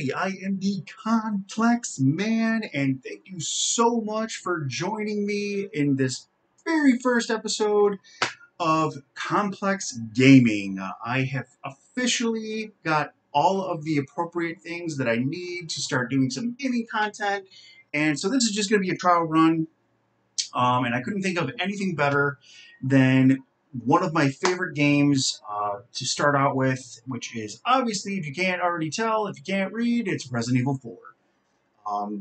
everybody, I am the Complex Man, and thank you so much for joining me in this very first episode of Complex Gaming. I have officially got all of the appropriate things that I need to start doing some gaming content, and so this is just going to be a trial run, and I couldn't think of anything better than one of my favorite games to start out with, which is obviously, if you can't already tell, if you can't read, it's Resident Evil 4.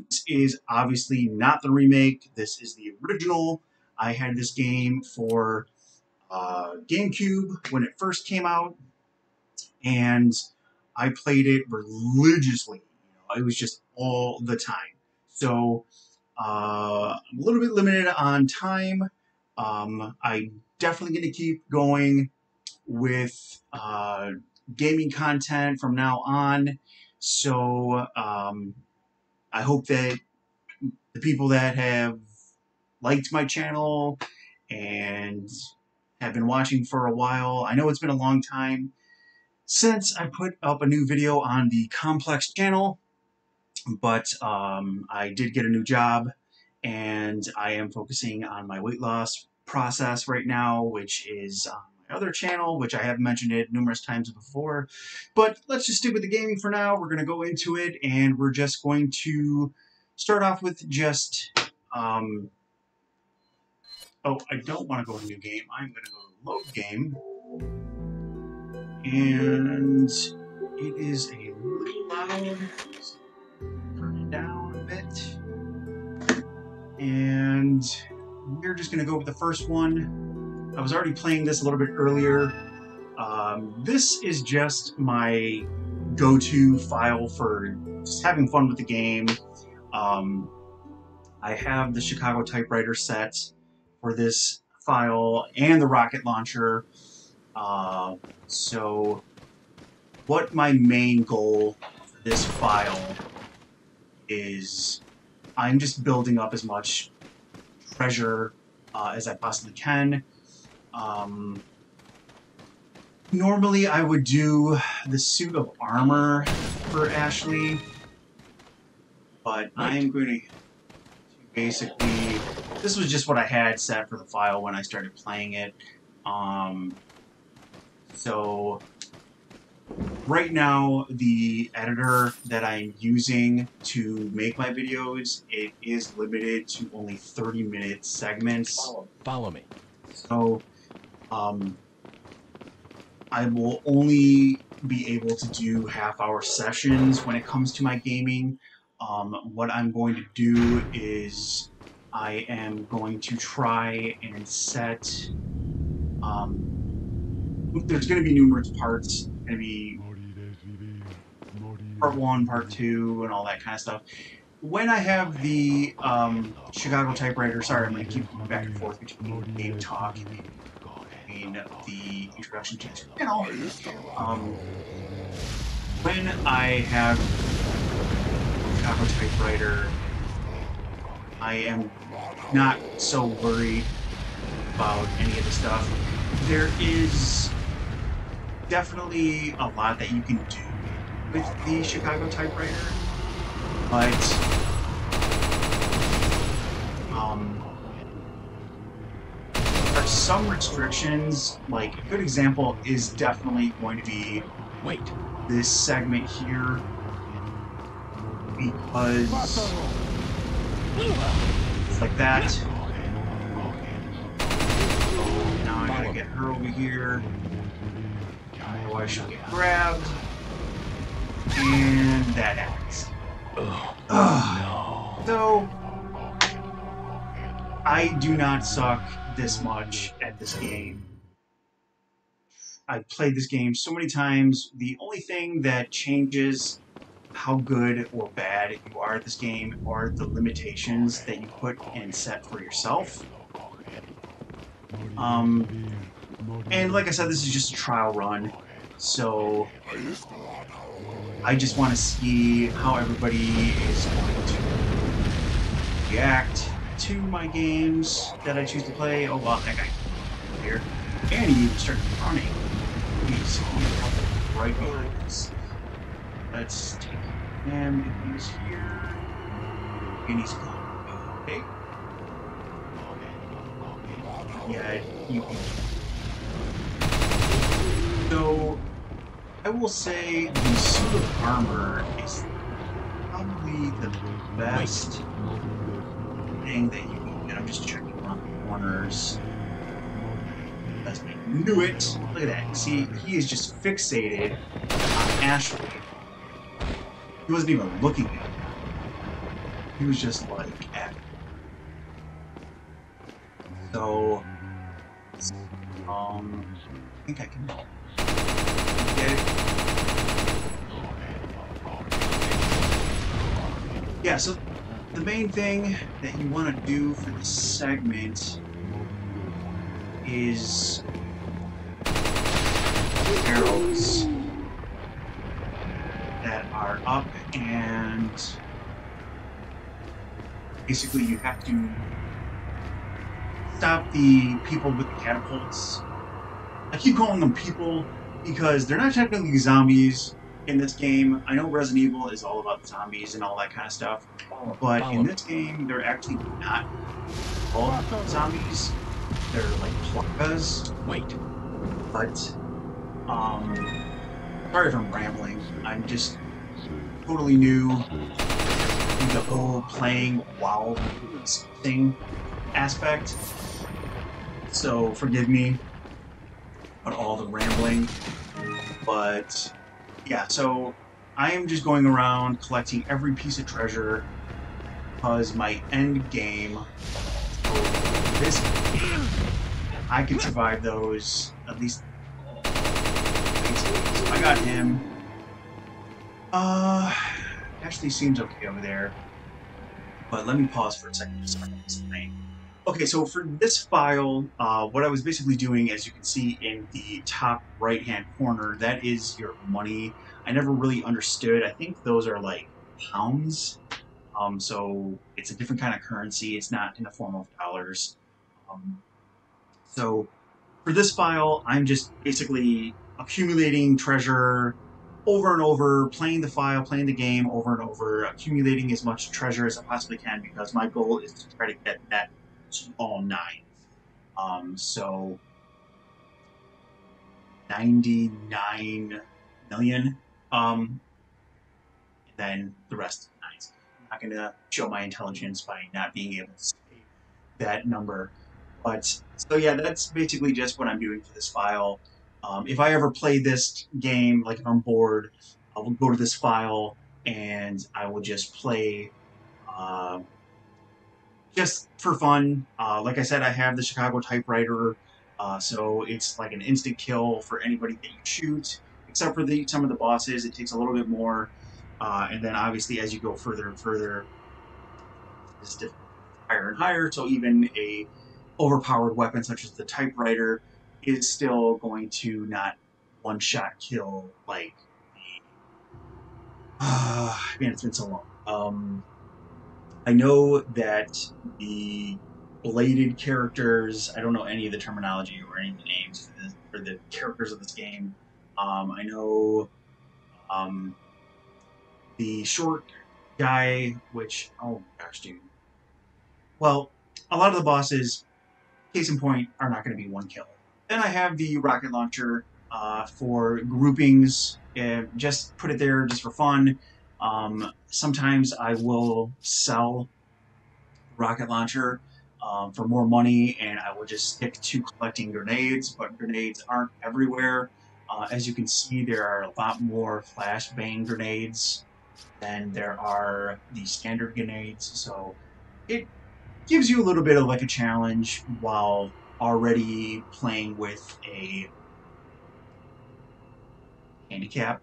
This is obviously not the remake. This is the original. I had this game for GameCube when it first came out, and I played it religiously. It was just all the time. So I'm a little bit limited on time. I'm definitely going to keep going with gaming content from now on. So I hope that the people that have liked my channel and have been watching for a while, I know it's been a long time since I put up a new video on the Complex channel, but I did get a new job and I am focusing on my weight loss process right now, which is on my other channel, which I have mentioned it numerous times before. But let's just stick with the gaming for now. We're going to go into it, and we're just going to start off with just oh, I don't want to go to new game. I'm going to go to load game, and it is a little loud. Turn it down a bit. And we're just going to go with the first one. I was already playing this a little bit earlier. This is just my go-to file for just having fun with the game. I have the Chicago typewriter set for this file and the rocket launcher. So what my main goal for this file is, I'm just building up as much treasure as I possibly can. Normally I would do the suit of armor for Ashley, but I'm going to basically, this was just what I had set for the file when I started playing it. So right now, the editor that I'm using to make my videos, it is limited to only 30-minute segments. Follow me. So, I will only be able to do half-hour sessions when it comes to my gaming. What I'm going to do is I am going to try and set... there's going to be numerous parts. Going to be part 1, part 2, and all that kind of stuff. When I have the Chicago typewriter, sorry, I'm going to keep going back and forth between game talk and the introduction to the channel. When I have Chicago typewriter, I am not so worried about any of the stuff. There is definitely a lot that you can do with the Chicago typewriter, but there are some restrictions. Like, a good example is definitely going to be this segment here, because it's like that. So now I gotta get her over here. Otherwise she'll get grabbed. And that happens. No. So, I do not suck this much at this game. I've played this game so many times. The only thing that changes how good or bad you are at this game are the limitations that you put and set for yourself. And like I said, this is just a trial run. So I just want to see how everybody is going to react to my games that I choose to play. Oh, wow, that guy here. And he even started running. He's right behind us. Let's take him if he's here. And he's gone. Okay. Yeah, you. So, I will say the suit of armor is probably the best thing that you can get. I'm just checking around the corners. I knew it! Look at that. See, he is just fixated on Ashley. He wasn't even looking at her. He was just like at her. So, I think I can get it. Yeah, so the main thing that you want to do for this segment is arrows that are up, and basically you have to stop the people with the catapults. I keep calling them people because they're not technically zombies in this game. I know Resident Evil is all about zombies and all that kind of stuff, but in this game they're actually not all zombies. They're like plagas. Wait. But, sorry if I'm rambling. I'm just totally new to the whole playing WoW thing aspect. So forgive me about all the rambling. But, yeah, so I am just going around collecting every piece of treasure because my end game, this game, I could survive those, at least. So I got him. Actually seems okay over there. But let me pause for a second to start explaining. Okay, so for this file, what I was basically doing, as you can see in the top right-hand corner, that is your money. I never really understood. I think those are like pounds. So it's a different kind of currency. It's not in the form of dollars. So for this file, I'm just basically accumulating treasure over and over, playing the file, playing the game over and over, accumulating as much treasure as I possibly can because my goal is to try to get that to all 9. So 99 million. And then the rest of 9s. I'm not going to show my intelligence by not being able to say that number. But, so yeah, that's basically just what I'm doing for this file. If I ever play this game, like if I'm bored, I will go to this file and I will just play just for fun. Like I said, I have the Chicago typewriter, so it's like an instant kill for anybody that you shoot, except for some of the bosses. It takes a little bit more, and then obviously as you go further and further, it's higher and higher, so even a overpowered weapon such as the typewriter is still going to not one-shot kill like the... man, it's been so long. I know that the bladed characters, I don't know any of the terminology or any of the names for the characters of this game. I know the short guy, which, oh gosh, dude. Well, a lot of the bosses, case in point, are not going to be one kill. Then I have the rocket launcher for groupings. Just put it there just for fun. Sometimes I will sell rocket launcher for more money, and I will just stick to collecting grenades, but grenades aren't everywhere. As you can see, there are a lot more flashbang grenades than there are the standard grenades, so it gives you a little bit of like a challenge while already playing with a handicap,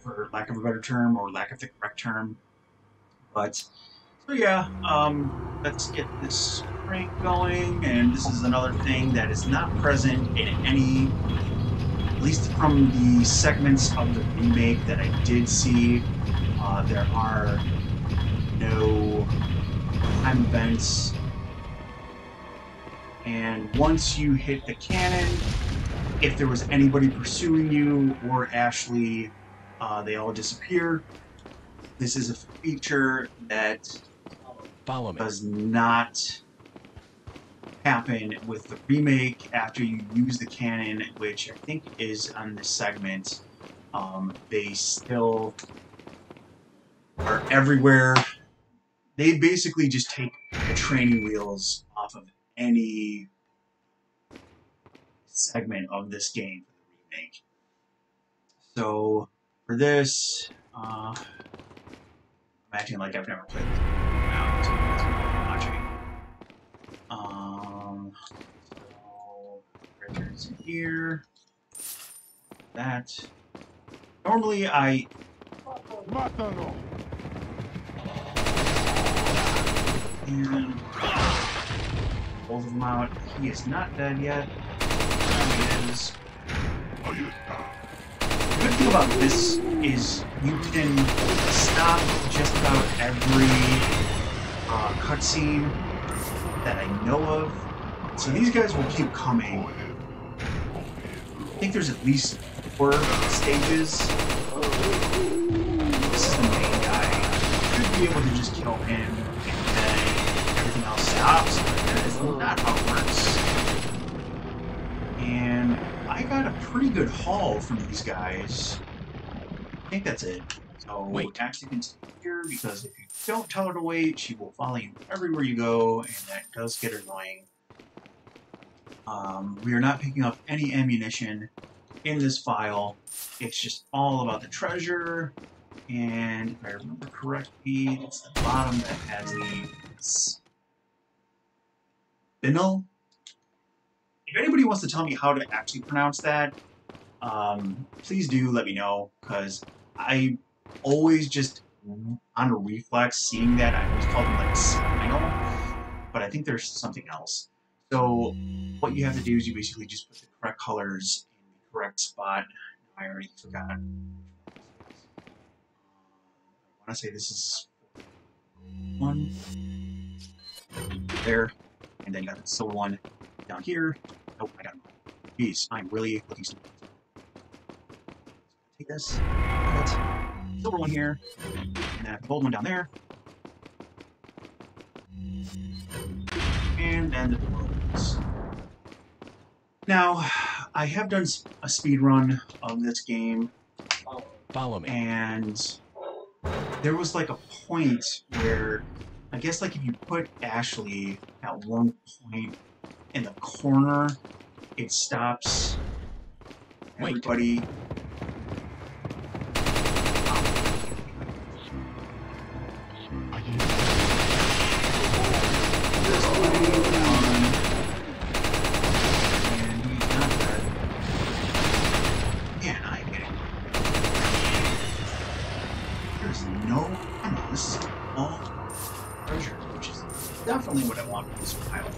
for lack of a better term, or lack of the correct term. But, so yeah, let's get this crank going, and this is another thing that is not present in any, at least from the segments of the remake that I did see, there are no time events, and once you hit the cannon, if there was anybody pursuing you or Ashley, they all disappear. this is a feature that Follow me. does not happen with the remake after you use the cannon, which I think is on this segment. They still are everywhere. They basically just take the training wheels off of any segment of this game for the remake. So for this, I'm acting like I've never played this game now, so that's what I'm watching. So characters in here. That. Normally I and both of them out. He is not dead yet. He is. The good thing about this is you can stop just about every cutscene that I know of. So these guys will keep coming. I think there's at least 4 stages. This is the main guy. You should be able to just kill him and then everything else stops, but that is not how it works. And I got a pretty good haul from these guys. I think that's it. So Wait. actually continue here, because if you don't tell her to wait, she will follow you everywhere you go, and that does get annoying. We are not picking up any ammunition in this file. It's just all about the treasure, and if I remember correctly, it's the bottom that has the spinel. If anybody wants to tell me how to actually pronounce that, please do let me know, because I always just, on a reflex, seeing that, I always call them like spinal, but I think there's something else. So what you have to do is you basically just put the correct colors in the correct spot. I already forgot. I want to say this is 1 there, and then you got the silver one down here. Nope, I got them. Jeez, I'm really looking stupid. Take this, silver one here, and then the gold one down there, and then the blue ones. Now, I have done a speed run of this game. Follow me. And there was like a point where, I guess like if you put Ashley at one point in the corner, it stops everybody. This is all treasure, which is definitely what I want for this file.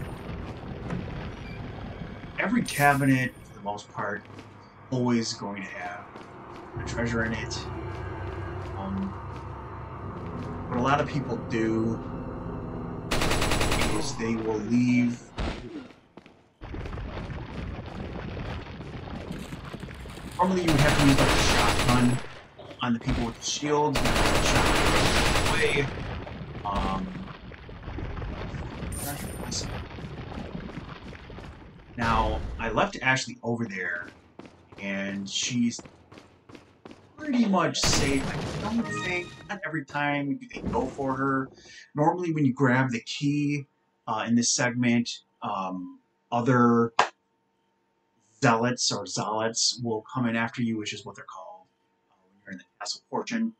Every cabinet, for the most part, is always going to have a treasure in it. What a lot of people do is they will leave normally you would have to use like a shotgun on the people with the shields, but the shotgun away. Now, I left Ashley over there, and she's pretty much safe. I don't think, not every time do they go for her. Normally, when you grab the key in this segment, other zealots or zealots will come in after you, which is what they're called when you're in the Castle Fortune.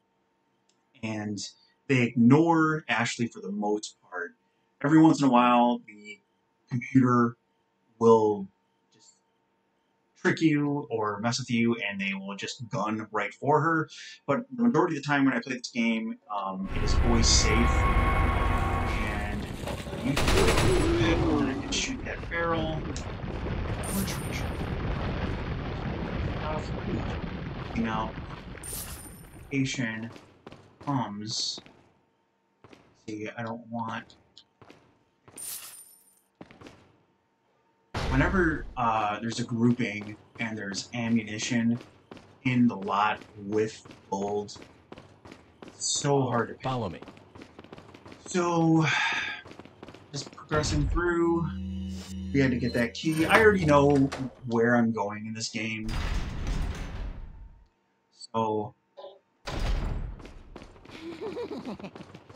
And they ignore Ashley for the most part. Every once in a while, the computer will just trick you or mess with you, and they will just gun right for her. But the majority of the time when I play this game, it is always safe. And you can shoot that barrel. Now, location comes. See, I don't want. Whenever there's a grouping and there's ammunition in the lot with gold, so hard to pick. Follow me. So, just progressing through, we had to get that key. I already know where I'm going in this game. So,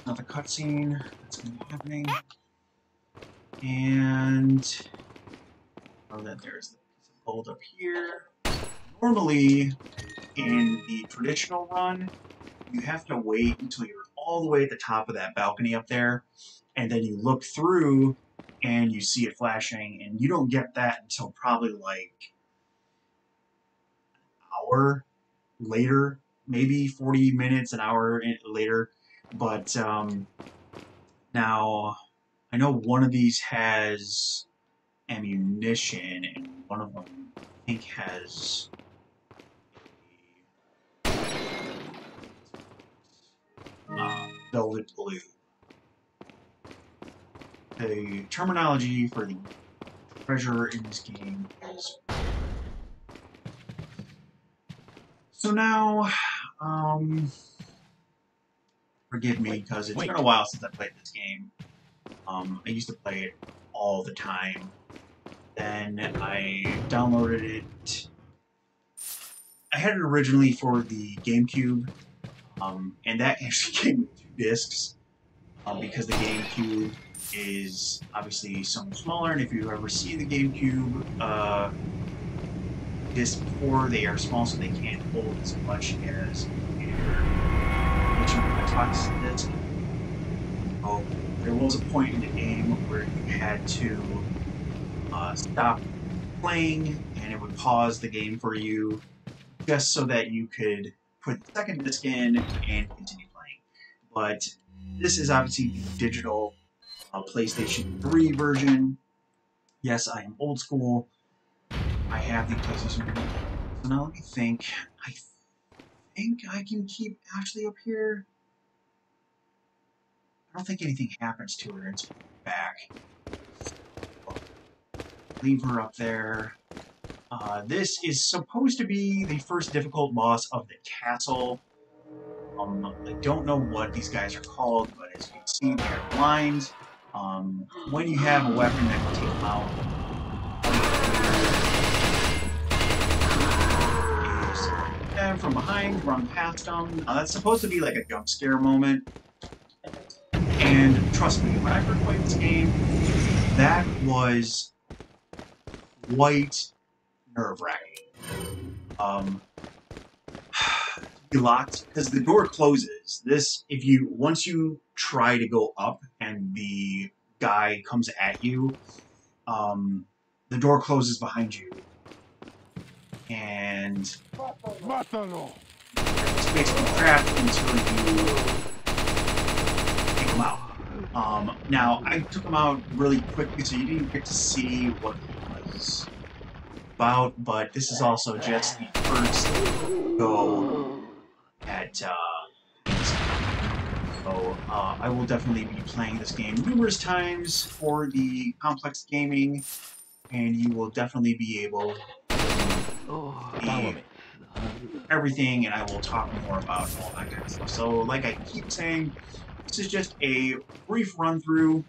another cutscene that's going to be happening. And, oh, that there's the piece of gold up here. Normally, in the traditional run, you have to wait until you're all the way at the top of that balcony up there, and then you look through and you see it flashing, and you don't get that until probably like an hour later, maybe 40 minutes, an hour later. But now I know one of these has ammunition, and one of them I think has velvet blue. The terminology for the treasure in this game is. So now, forgive me because it's been a while since I played this game. I used to play it all the time. Then I downloaded it. I had it originally for the GameCube, and that actually came with 2 discs because the GameCube is obviously so much smaller, and if you ever see the GameCube discs before, they are small, so they can't hold as much as a Xbox disc. Oh, there was a point in the game where you had to stop playing, and it would pause the game for you, just so that you could put the second disc in and continue playing. But this is obviously the digital PlayStation 3 version. Yes, I am old school. I have the PlayStation 3. So now let me think. I think I can keep Ashley up here. I don't think anything happens to her until back. Leave her up there. This is supposed to be the first difficult boss of the castle. I don't know what these guys are called, but as you can see, they're blind. When you have a weapon that can take them out, and from behind, run past them. That's supposed to be like a jump scare moment. And trust me, when I first played this game, that was quite nerve-wracking. Be locked because the door closes. Once you try to go up and the guy comes at you, the door closes behind you, and it's basically trapped until you take him out. Now I took him out really quickly, so you didn't get to see what it was about. But this is also just the first go at so I will definitely be playing this game numerous times for the complex gaming, and you will definitely be able to see everything, and I will talk more about all that kind of stuff. So like I keep saying, this is just a brief run through.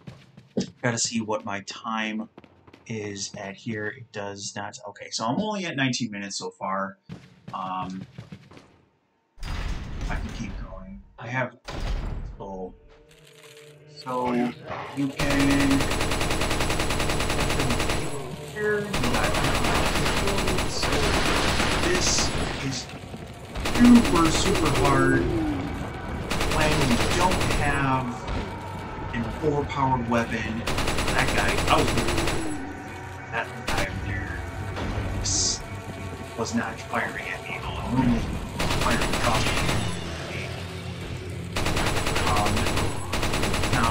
Gotta see what my time is at here. It does not. Okay, so I'm only at 19 minutes so far. I can keep going. I have so you can here. This is super hard when you don't have an overpowered weapon. That guy, that guy up there was not firing at me at all. Normally firing across me. Now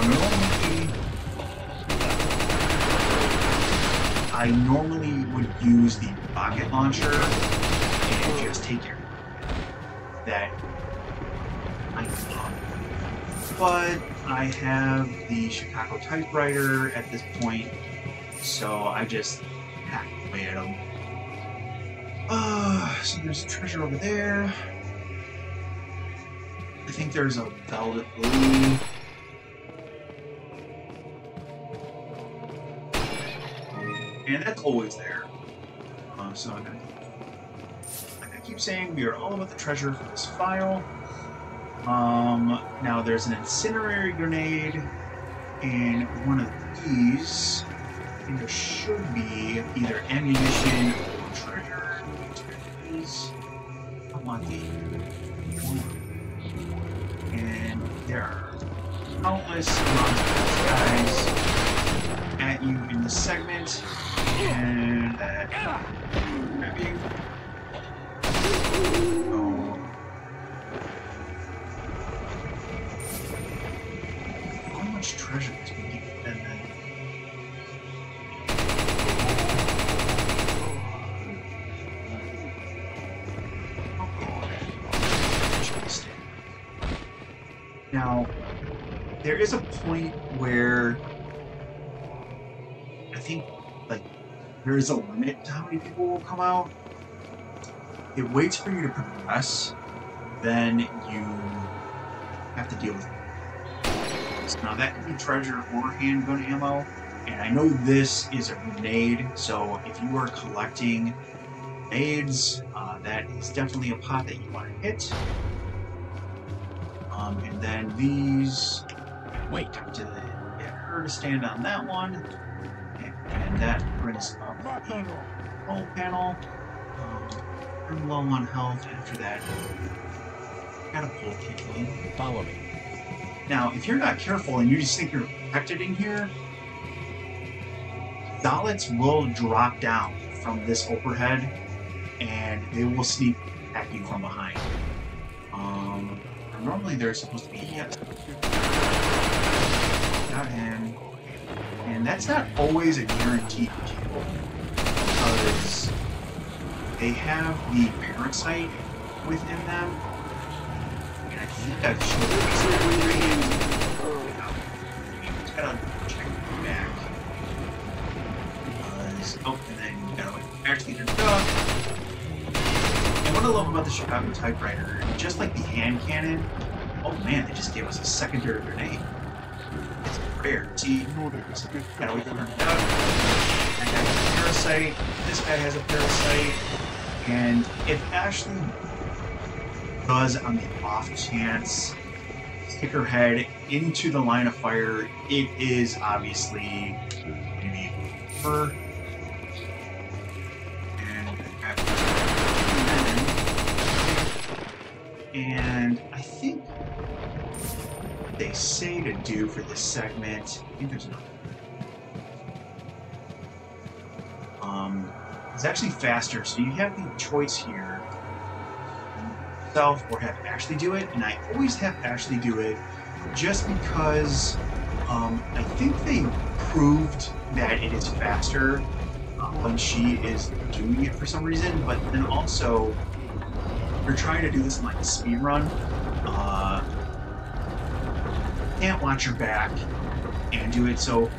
I normally would use the rocket launcher and just take care of that. But I have the Chicago typewriter at this point, so I just hack away at them. So there's a treasure over there. I think there's a velvet blue. And that's always there. So I'm gonna, like I keep saying, we are all about the treasure for this file. Now there's an incendiary grenade in one of these. I think there should be either ammunition or treasure. I want the and there are countless amounts of these guys at you in this segment, and that grabbing. Oh. How much treasure is being and then now, there is a point where I think, like, there is a limit to how many people will come out. It waits for you to progress, then you have to deal with it. Now, that can be treasure or handgun ammo, and I know this is a grenade, so if you are collecting grenades, that is definitely a pot that you want to hit. And then these, Wait. to get her to stand on that one, and that brings up the control panel. I'm low on health after that. Catapult kicking. Follow me. Now, if you're not careful and you just think you're protected in here, Dalits will drop down from this overhead, and they will sneak at you from behind. Normally they're supposed to be got him, and that's not always a guaranteed kill because they have the parasite within them, and I think that should be just gotta check it back because and then you gotta actually do stuff. And what I love about the Chicago typewriter, just like the hand cannon, oh man, they just gave us a secondary grenade. It's rare. See, gotta wait for them to duck. That guy has a parasite. This guy has a parasite. And if Ashley does, on the off chance, stick her head into the line of fire, it is obviously going to be her. And I think they say to do for this segment, I think there's another. It's actually faster, so you have the choice here, yourself or have Ashley do it, and I always have Ashley do it just because I think they proved that it is faster when she is doing it for some reason, but then also you're trying to do this in like a speed run. Can't watch your back and do it, so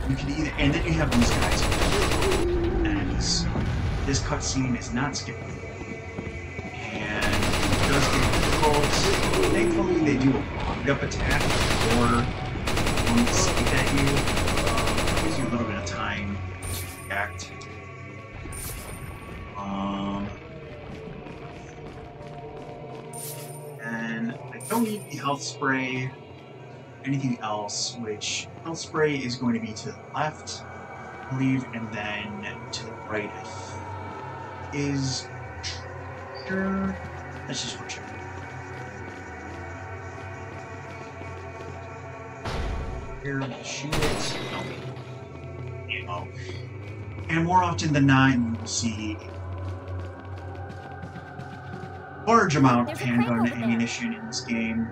you can either, and then you have these guys, and this cutscene is not skippable, and it does get difficult. Thankfully, they do a wind-up attack before one escape at you. Gives you a little bit of time to react. And I don't need the health spray, anything else, which health spray is going to be to the left, I believe, and then to the right is sure. Let's just go check. Here, we'll shoot it. Ammo. And more often than not, you will see large amount of handgun ammunition in this game.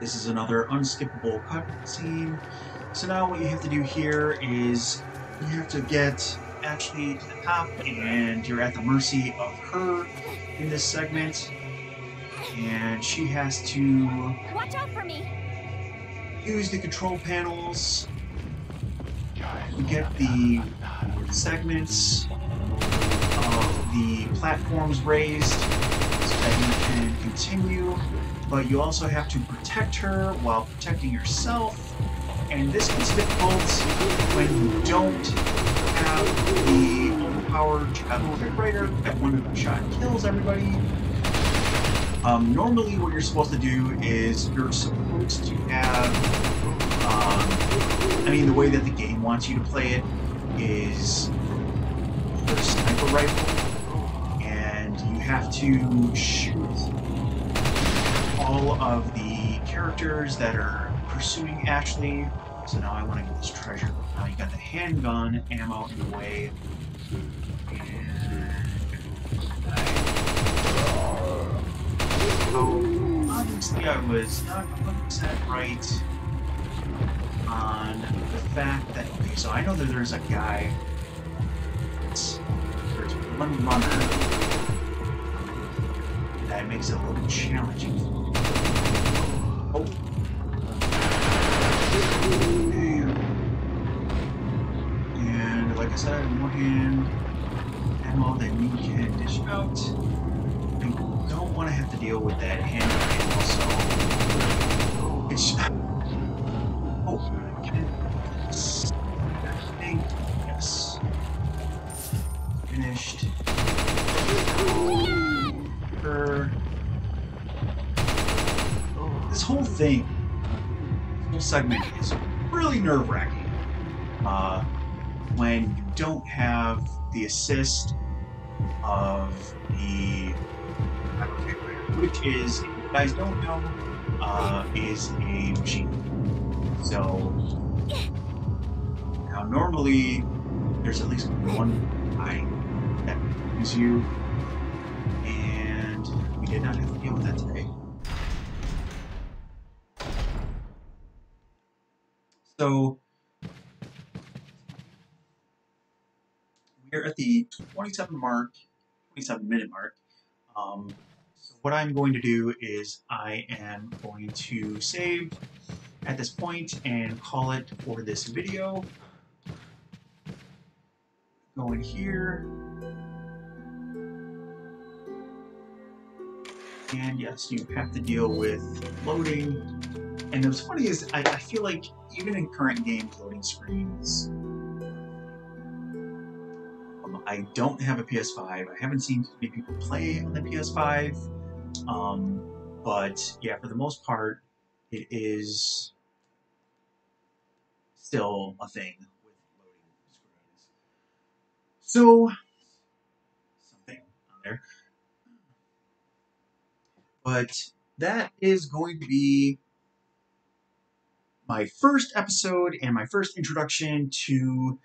This is another unskippable cutscene. So now what you have to do here is you have to get Ashley to the top, and you're at the mercy of her in this segment. And she has to watch out for me. Use the control panels to get the segments of the platforms raised. So that you can continue, but you also have to protect her while protecting yourself. And this gets difficult when you don't have the overpowered javelin writer that one shot kills everybody. Normally what you're supposed to do is you're supposed to have, I mean, the way that the game wants you to play it is the sniper rifle, and you have to shoot all of the characters that are pursuing Ashley. So now I want to get this treasure. Now you got the handgun ammo in the way. So obviously I was not 100% right on the fact that, okay, so I know that there's a guy, there's one runner that makes it a little challenging. Oh. And like I said, I have more hand ammo than you can dish out. I don't want to have to deal with that hand ammo, so it's. Oh, I think yes. Finished. This whole thing, this whole segment is really nerve-wracking. When you don't have the assist of the which is, if you guys don't know, is a machine. So now normally there's at least one guy that is you, and we did not have to deal with that today. So we're at the 27-minute mark. So what I'm going to do is I am going to save at this point and call it for this video. Go in here. And yes, you have to deal with loading. And what's funny is I feel like even in current games, loading screens, I don't have a PS5. I haven't seen too many people play on the PS5. But yeah, for the most part, it is still a thing with loading screens. So, something on there. But that is going to be my first episode and my first introduction to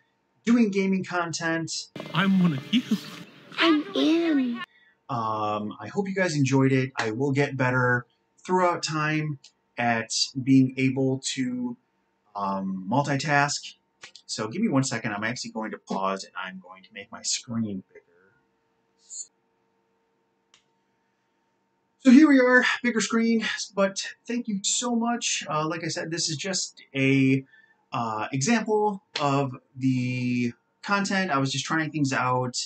doing gaming content. I'm one of you. I'm in. I hope you guys enjoyed it. I will get better throughout time at being able to multitask. So give me 1 second. I'm actually going to pause and I'm going to make my screen bigger. So here we are, bigger screen, but thank you so much. Like I said, this is just a example of the content. I was just trying things out,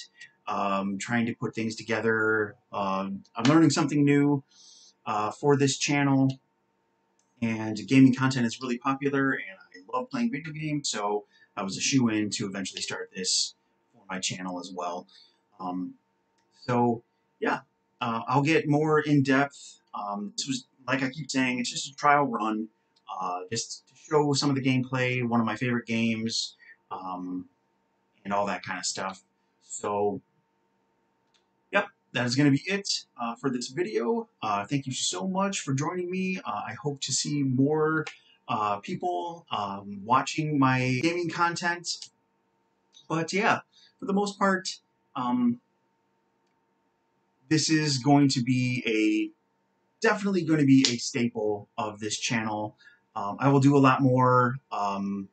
trying to put things together. I'm learning something new for this channel, and gaming content is really popular, and I love playing video games, so I was a shoo-in to eventually start this for my channel as well. So yeah, I'll get more in depth. This was, like I keep saying, it's just a trial run, just to show some of the gameplay, one of my favorite games, and all that kind of stuff. So, yep, that is going to be it for this video. Thank you so much for joining me. I hope to see more people watching my gaming content. But yeah, for the most part, this is going to be definitely going to be a staple of this channel. I will do a lot more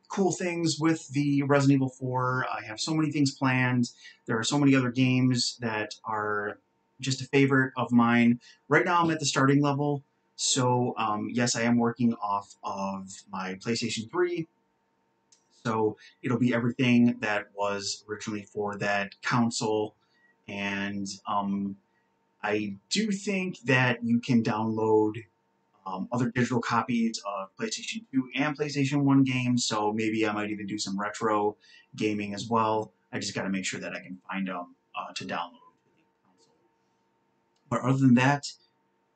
cool things with the Resident Evil 4. I have so many things planned. There are so many other games that are just a favorite of mine. Right now I'm at the starting level, so yes, I am working off of my PlayStation 3. So it'll be everything that was originally for that console, and I do think that you can download other digital copies of PlayStation 2 and PlayStation 1 games, so maybe I might even do some retro gaming as well. I just got to make sure that I can find them to download to the console. But other than that,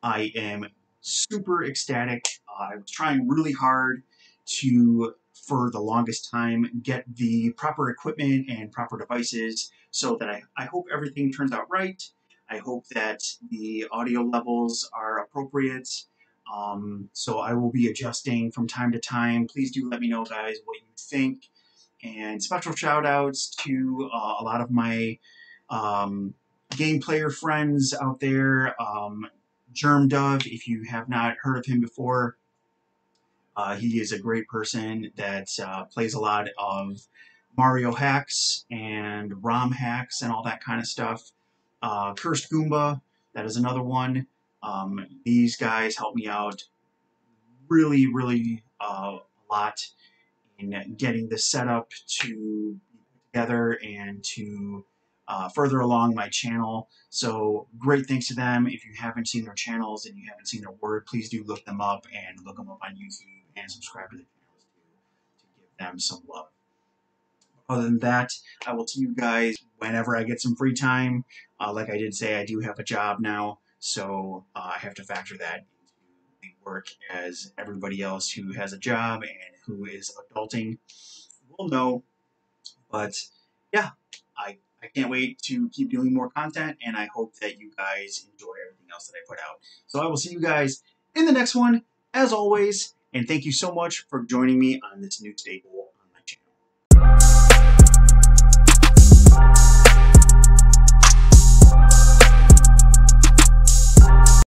I am super ecstatic. I was trying really hard to, for the longest time, get the proper equipment and proper devices so that I hope everything turns out right. I hope that the audio levels are appropriate. So I will be adjusting from time to time. Please do let me know, guys, what you think. And special shout outs to a lot of my um, game player friends out there. Germ Dove, if you have not heard of him before, he is a great person that plays a lot of Mario hacks and ROM hacks and all that kind of stuff. Cursed Goomba, that is another one. These guys help me out really, really a lot in getting the setup to be together and to further along my channel. So great thanks to them. If you haven't seen their channels and you haven't seen their work, please do look them up and look them up on YouTube and subscribe to their channels to give them some love. Other than that, I will see you guys whenever I get some free time. Like I did say, I do have a job now, so I have to factor that into the work as everybody else who has a job and who is adulting will know. But yeah, I can't wait to keep doing more content, and I hope that you guys enjoy everything else that I put out. So I will see you guys in the next one, as always, and thank you so much for joining me on this new staple